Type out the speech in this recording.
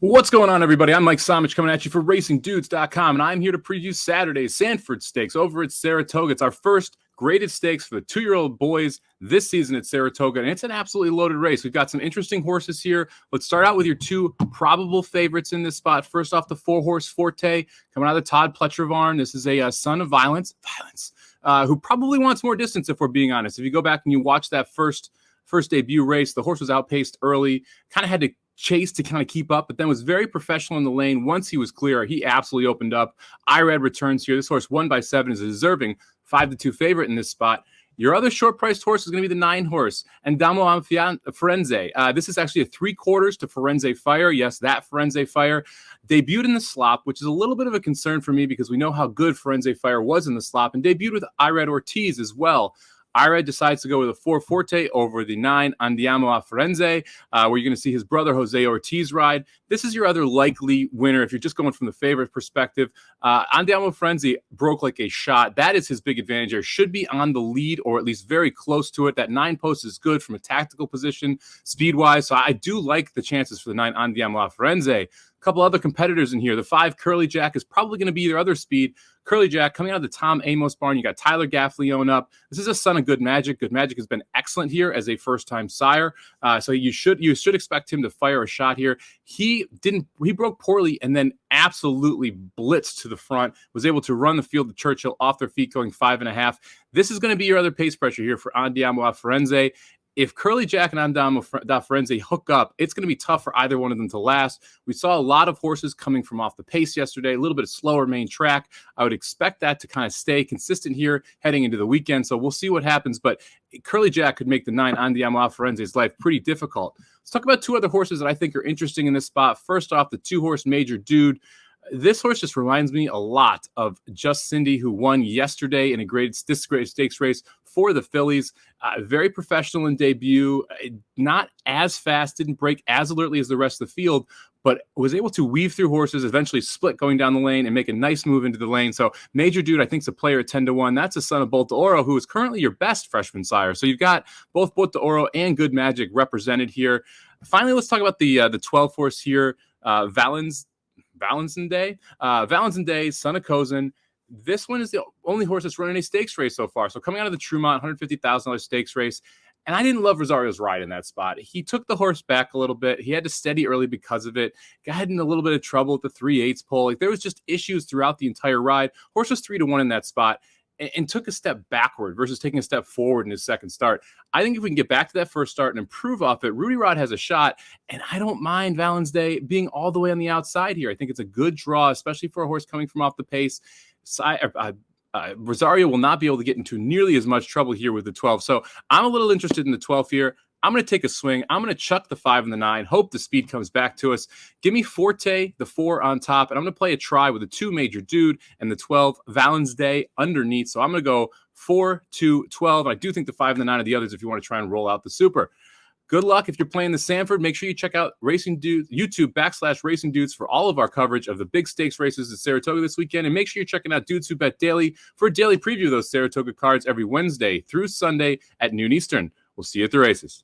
What's going on, everybody? I'm Mike Somich coming at you for RacingDudes.com, and I'm here to preview Saturday's Sanford Stakes over at Saratoga. It's our first graded stakes for the 2-year-old boys this season at Saratoga, and it's an absolutely loaded race. We've got some interesting horses here. Let's start out with your two probable favorites in this spot. First off, the 4-horse Forte, coming out of the Todd Pletcher barn. This is a son of violence, who probably wants more distance, if we're being honest. If you go back and you watch that first debut race, the horse was outpaced early, kind of had to chase to kind of keep up, but then was very professional in the lane. Once he was clear, he absolutely opened up. Irad returns here. This horse won by 7, is a deserving 5-2 favorite in this spot. Your other short-priced horse is going to be the 9-horse, Andamo Firenze. This is actually a 3/4 to Firenze Fire. Yes, that Firenze Fire debuted in the slop, which is a little bit of a concern for me because we know how good Firenze Fire was in the slop, and debuted with Irad Ortiz as well. Irad decides to go with a 4 Forte over the 9 Andiamo a Firenze, where you're going to see his brother Jose Ortiz ride. This is your other likely winner if you're just going from the favorite perspective. Andiamo Firenze broke like a shot. That is his big advantage here. Should be on the lead or at least very close to it. That 9 post is good from a tactical position, speed-wise. So I do like the chances for the 9 Andiamo a Firenze. Couple other competitors in here. The 5 Curly Jack is probably going to be their other speed. Curly Jack coming out of the Tom Amos barn. You got Tyler Gaffleone up. This is a son of Good Magic. Good Magic has been excellent here as a first-time sire. So you should expect him to fire a shot here. He broke poorly and then absolutely blitzed to the front. Was able to run the field to Churchill off their feet, going 5.5. This is going to be your other pace pressure here for Andiamo a Firenze. If Curly Jack and Andamo da Firenze hook up, it's going to be tough for either one of them to last. We saw a lot of horses coming from off the pace yesterday, a little bit of slower main track. I would expect that to kind of stay consistent here heading into the weekend, so we'll see what happens. But Curly Jack could make the 9 Andiamo a Firenze's life pretty difficult. Let's talk about two other horses that I think are interesting in this spot. First off, the 2-horse Major Dude. This horse just reminds me a lot of Just Cindy, who won yesterday in this graded stakes race for the fillies. Very professional in debut, not as fast, didn't break as alertly as the rest of the field, but was able to weave through horses, eventually split going down the lane and make a nice move into the lane. So Major Dude, I think, is a player at 10-1. That's a son of Bolt d'Oro, who is currently your best freshman sire. So you've got both Bolt d'Oro and Good Magic represented here. Finally, let's talk about the 12-horse here, Valenzuela Day, son of Kozin. This one is the only horse that's running a stakes race so far. So coming out of the Trumont, $150,000 stakes race. And I didn't love Rosario's ride in that spot. He took the horse back a little bit. He had to steady early because of it. Got in a little bit of trouble with the 3/8 pole. There was just issues throughout the entire ride. Horse was 3-1 in that spot. And took a step backward versus taking a step forward in his second start. I think if we can get back to that first start and improve off it, Rudy Rod has a shot, and I don't mind Valens Day being all the way on the outside here. I think it's a good draw, especially for a horse coming from off the pace. Rosario will not be able to get into nearly as much trouble here with the 12. So I'm a little interested in the 12 here. I'm going to take a swing. I'm going to chuck the 5 and the 9. Hope the speed comes back to us. Give me Forte, the 4 on top, and I'm going to play a try with the 2 Major Dude and the 12 Valens Day underneath. So I'm going to go 4, 2, 12. I do think the 5 and the 9 are the others if you want to try and roll out the super. Good luck if you're playing the Sanford. Make sure you check out Racing Dudes, YouTube/Racing Dudes for all of our coverage of the big stakes races at Saratoga this weekend. And make sure you're checking out Dudes Who Bet Daily for a daily preview of those Saratoga cards every Wednesday through Sunday at noon Eastern. We'll see you at the races.